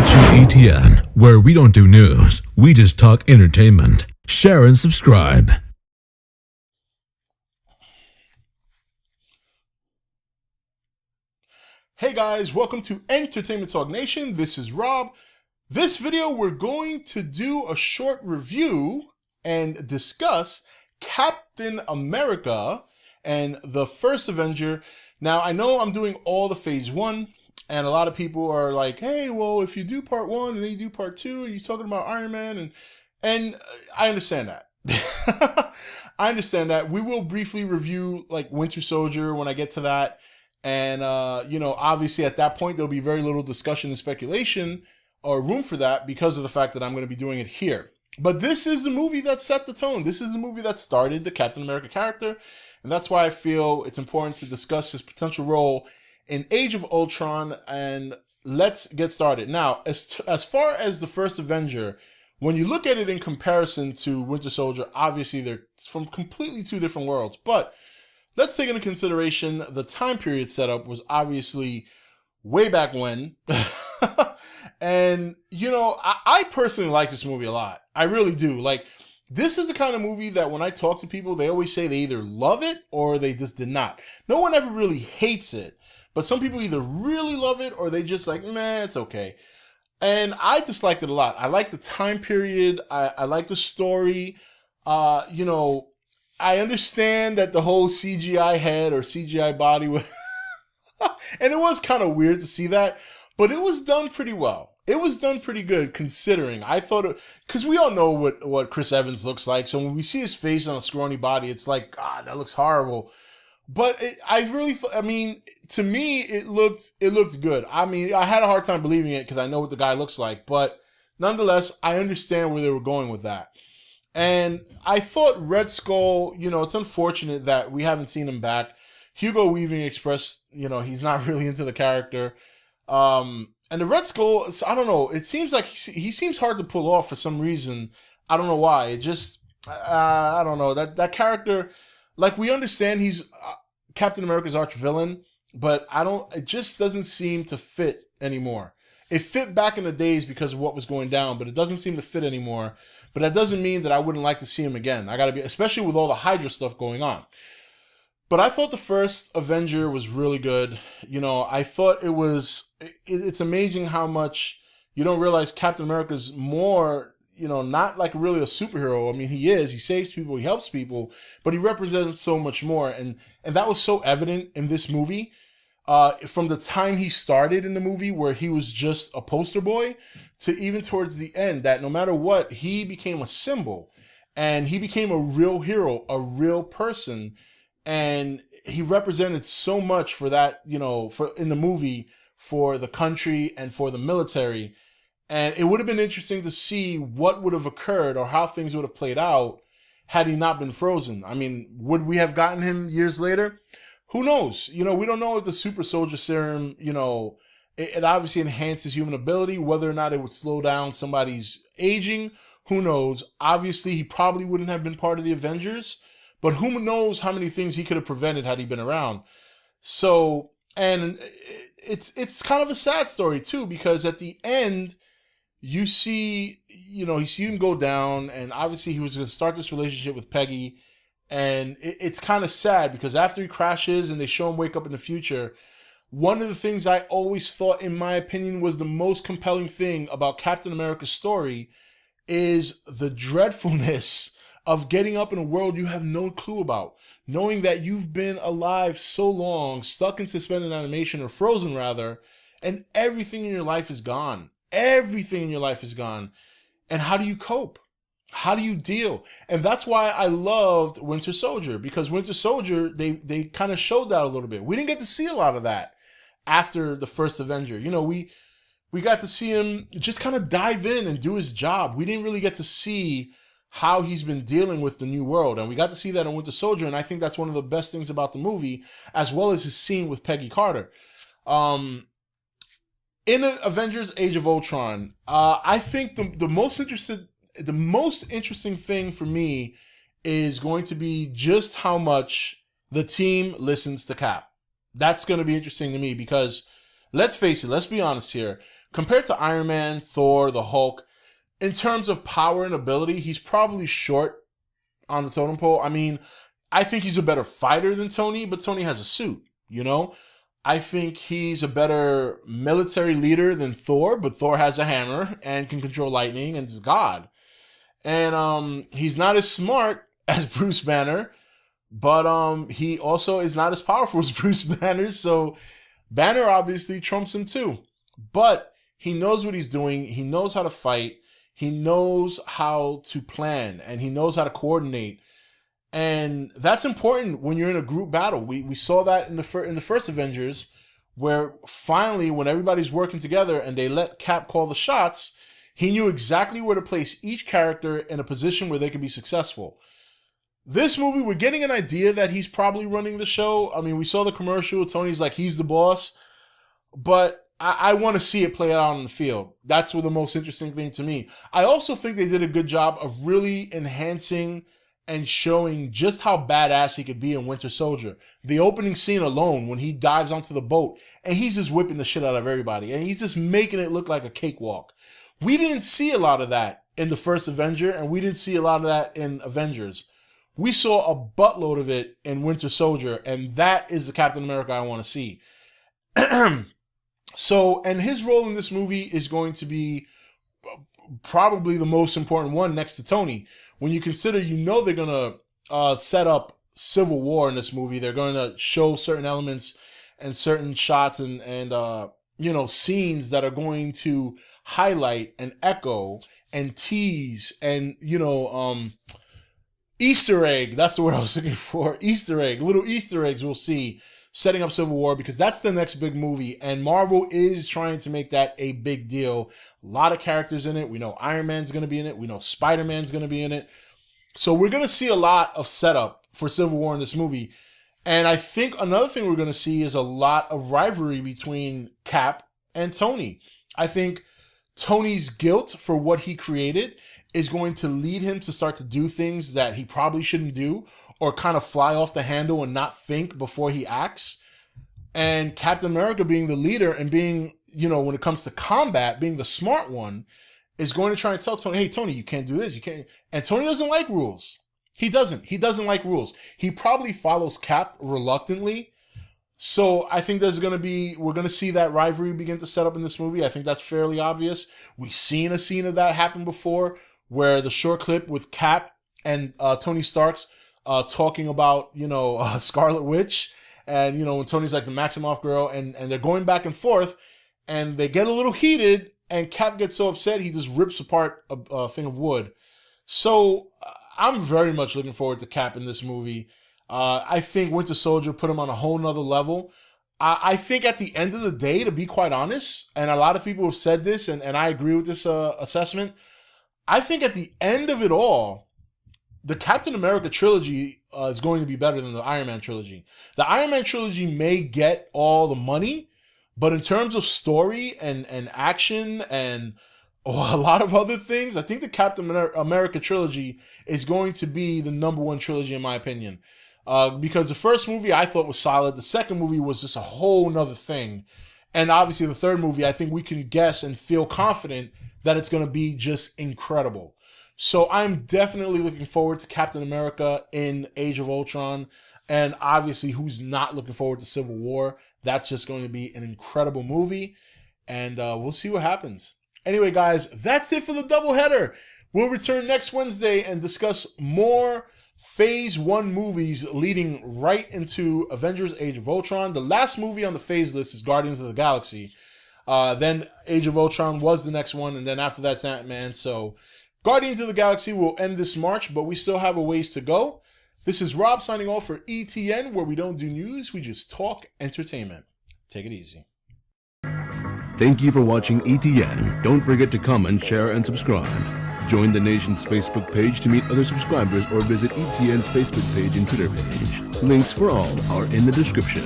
watching E.T.N, where we don't do news, we just talk entertainment. Share and subscribe. Hey guys, welcome to Entertainment Talk Nation. This is Rob. This video, we're going to do a short review and discuss Captain America and the first Avenger. Now, I know I'm doing all the phase one, and a lot of people are like, hey, well, if you do part one and then you do part two, and you're talking about Ironman, and I understand that. I understand that. We will briefly review like Winter Soldier when I get to that. And, obviously at that point, there'll be very little discussion and speculation or room for that because of the fact that I'm going to be doing it here. But this is the movie that set the tone. This is the movie that started the Captain America character. And that's why I feel it's important to discuss his potential role in Age of Ultron. And let's get started. Now, as far as the first Avenger, when you look at it in comparison to Winter Soldier, obviously they're from completely two different worlds. But let's take into consideration the time period setup was obviously way back when. And, I personally like this movie a lot. I really do. Like, this is the kind of movie that when I talk to people, they always say they either love it or they just did not. No one ever really hates it. But some people either really love it or they just like, meh, it's okay. And I disliked it a lot. I like the time period. I like the story. I understand that the whole CGI head or CGI body was, and it was kind of weird to see that, but it was done pretty well. It was done pretty good considering. I thought because we all know what Chris Evans looks like. So when we see his face on a scrawny body, it's like, God, that looks horrible. But to me, it looked good. I mean, I had a hard time believing it because I know what the guy looks like, but nonetheless, I understand where they were going with that. And I thought Red Skull, it's unfortunate that we haven't seen him back. Hugo Weaving expressed, he's not really into the character. And the Red Skull, I don't know, it seems like he seems hard to pull off for some reason. I don't know why. It just, I don't know. That character, like we understand he's Captain America's arch villain, but it just doesn't seem to fit anymore. It fit back in the days because of what was going down, but it doesn't seem to fit anymore. But that doesn't mean that I wouldn't like to see him again. Especially with all the Hydra stuff going on. But I thought the first Avenger was really good. I thought it's amazing how much you don't realize Captain America's more, not like really a superhero. I mean, he is. He saves people. He helps people. But he represents so much more. And that was so evident in this movie. From the time he started in the movie where he was just a poster boy to even towards the end, that no matter what, he became a symbol and he became a real hero, a real person. And he represented so much for that, in the movie for the country and for the military. And it would have been interesting to see what would have occurred or how things would have played out had he not been frozen. I mean, would we have gotten him years later? Who knows? We don't know if the super soldier serum, it obviously enhances human ability, whether or not it would slow down somebody's aging. Who knows? Obviously, he probably wouldn't have been part of the Avengers, but who knows how many things he could have prevented had he been around. So, and it's kind of a sad story too, because at the end, you see him go down, and obviously he was going to start this relationship with Peggy. And it's kind of sad because after he crashes and they show him wake up in the future, one of the things I always thought, in my opinion, was the most compelling thing about Captain America's story is the dreadfulness of getting up in a world you have no clue about, knowing that you've been alive so long, stuck in suspended animation or frozen rather, and everything in your life is gone. Everything in your life is gone. And how do you cope? How do you deal? And that's why I loved Winter Soldier, because Winter Soldier, they kind of showed that a little bit. We didn't get to see a lot of that after the first Avenger. We got to see him just kind of dive in and do his job. We didn't really get to see how he's been dealing with the new world. And we got to see that in Winter Soldier. And I think that's one of the best things about the movie, as well as his scene with Peggy Carter. In Avengers Age of Ultron, I think the most interesting thing for me is going to be just how much the team listens to Cap. That's going to be interesting to me because let's face it, let's be honest here. Compared to Iron Man, Thor, the Hulk, in terms of power and ability, he's probably short on the totem pole. I mean, I think he's a better fighter than Tony, but Tony has a suit, you know? I think he's a better military leader than Thor, but Thor has a hammer and can control lightning and is God. And he's not as smart as Bruce Banner, but he also is not as powerful as Bruce Banner, so Banner obviously trumps him too. But he knows what he's doing, he knows how to fight, he knows how to plan, and he knows how to coordinate. And that's important when you're in a group battle. We saw that in the first Avengers, where finally, when everybody's working together and they let Cap call the shots, he knew exactly where to place each character in a position where they could be successful. This movie, we're getting an idea that he's probably running the show. I mean, we saw the commercial. Tony's like, he's the boss. But I want to see it play out on the field. That's the most interesting thing to me. I also think they did a good job of really enhancing and showing just how badass he could be in Winter Soldier. The opening scene alone, when he dives onto the boat, and he's just whipping the shit out of everybody, and he's just making it look like a cakewalk. We didn't see a lot of that in the first Avenger, and we didn't see a lot of that in Avengers. We saw a buttload of it in Winter Soldier, and that is the Captain America I want to see. So, and his role in this movie is going to be probably the most important one next to Tony. When you consider, they're going to set up Civil War in this movie. They're going to show certain elements and certain shots and scenes that are going to highlight and echo and tease and, Easter egg. That's the word I was looking for. Easter egg. Little Easter eggs we'll see setting up Civil War, because that's the next big movie. And Marvel is trying to make that a big deal. A lot of characters in it. We know Iron Man's going to be in it. We know Spider-Man's going to be in it. So we're going to see a lot of setup for Civil War in this movie. And I think another thing we're going to see is a lot of rivalry between Cap and Tony. I think Tony's guilt for what he created is going to lead him to start to do things that he probably shouldn't do, or kind of fly off the handle and not think before he acts. And Captain America, being the leader and being, when it comes to combat, being the smart one, is going to try and tell Tony, hey, Tony, you can't do this. You can't. And Tony doesn't like rules. He doesn't like rules. He probably follows Cap reluctantly. So I think we're going to see that rivalry begin to set up in this movie. I think that's fairly obvious. We've seen a scene of that happen before, where the short clip with Cap and Tony Stark's talking about, Scarlet Witch, and, when Tony's like the Maximoff girl, and they're going back and forth, and they get a little heated, and Cap gets so upset, he just rips apart a thing of wood. So I'm very much looking forward to Cap in this movie. I think Winter Soldier put him on a whole nother level. I think at the end of the day, to be quite honest, and a lot of people have said this, and I agree with this assessment, I think at the end of it all, the Captain America trilogy is going to be better than the Iron Man trilogy. The Iron Man trilogy may get all the money, but in terms of story and action and a lot of other things, I think the Captain America trilogy is going to be the number one trilogy in my opinion. Because the first movie I thought was solid. The second movie was just a whole nother thing. And obviously the third movie, I think we can guess and feel confident that it's going to be just incredible. So I'm definitely looking forward to Captain America in Age of Ultron. And obviously, who's not looking forward to Civil War? That's just going to be an incredible movie. And we'll see what happens. Anyway, guys, that's it for the doubleheader. We'll return next Wednesday and discuss more Phase 1 movies leading right into Avengers Age of Ultron. The last movie on the phase list is Guardians of the Galaxy. Then Age of Ultron was the next one, and then after that's Ant-Man. So Guardians of the Galaxy will end this March, but we still have a ways to go. This is Rob signing off for E.T.N, where we don't do news, we just talk entertainment. Take it easy. Thank you for watching E.T.N. Don't forget to comment, share, and subscribe. Join the nation's Facebook page to meet other subscribers or visit E.T.N's Facebook page and Twitter page. Links for all are in the description.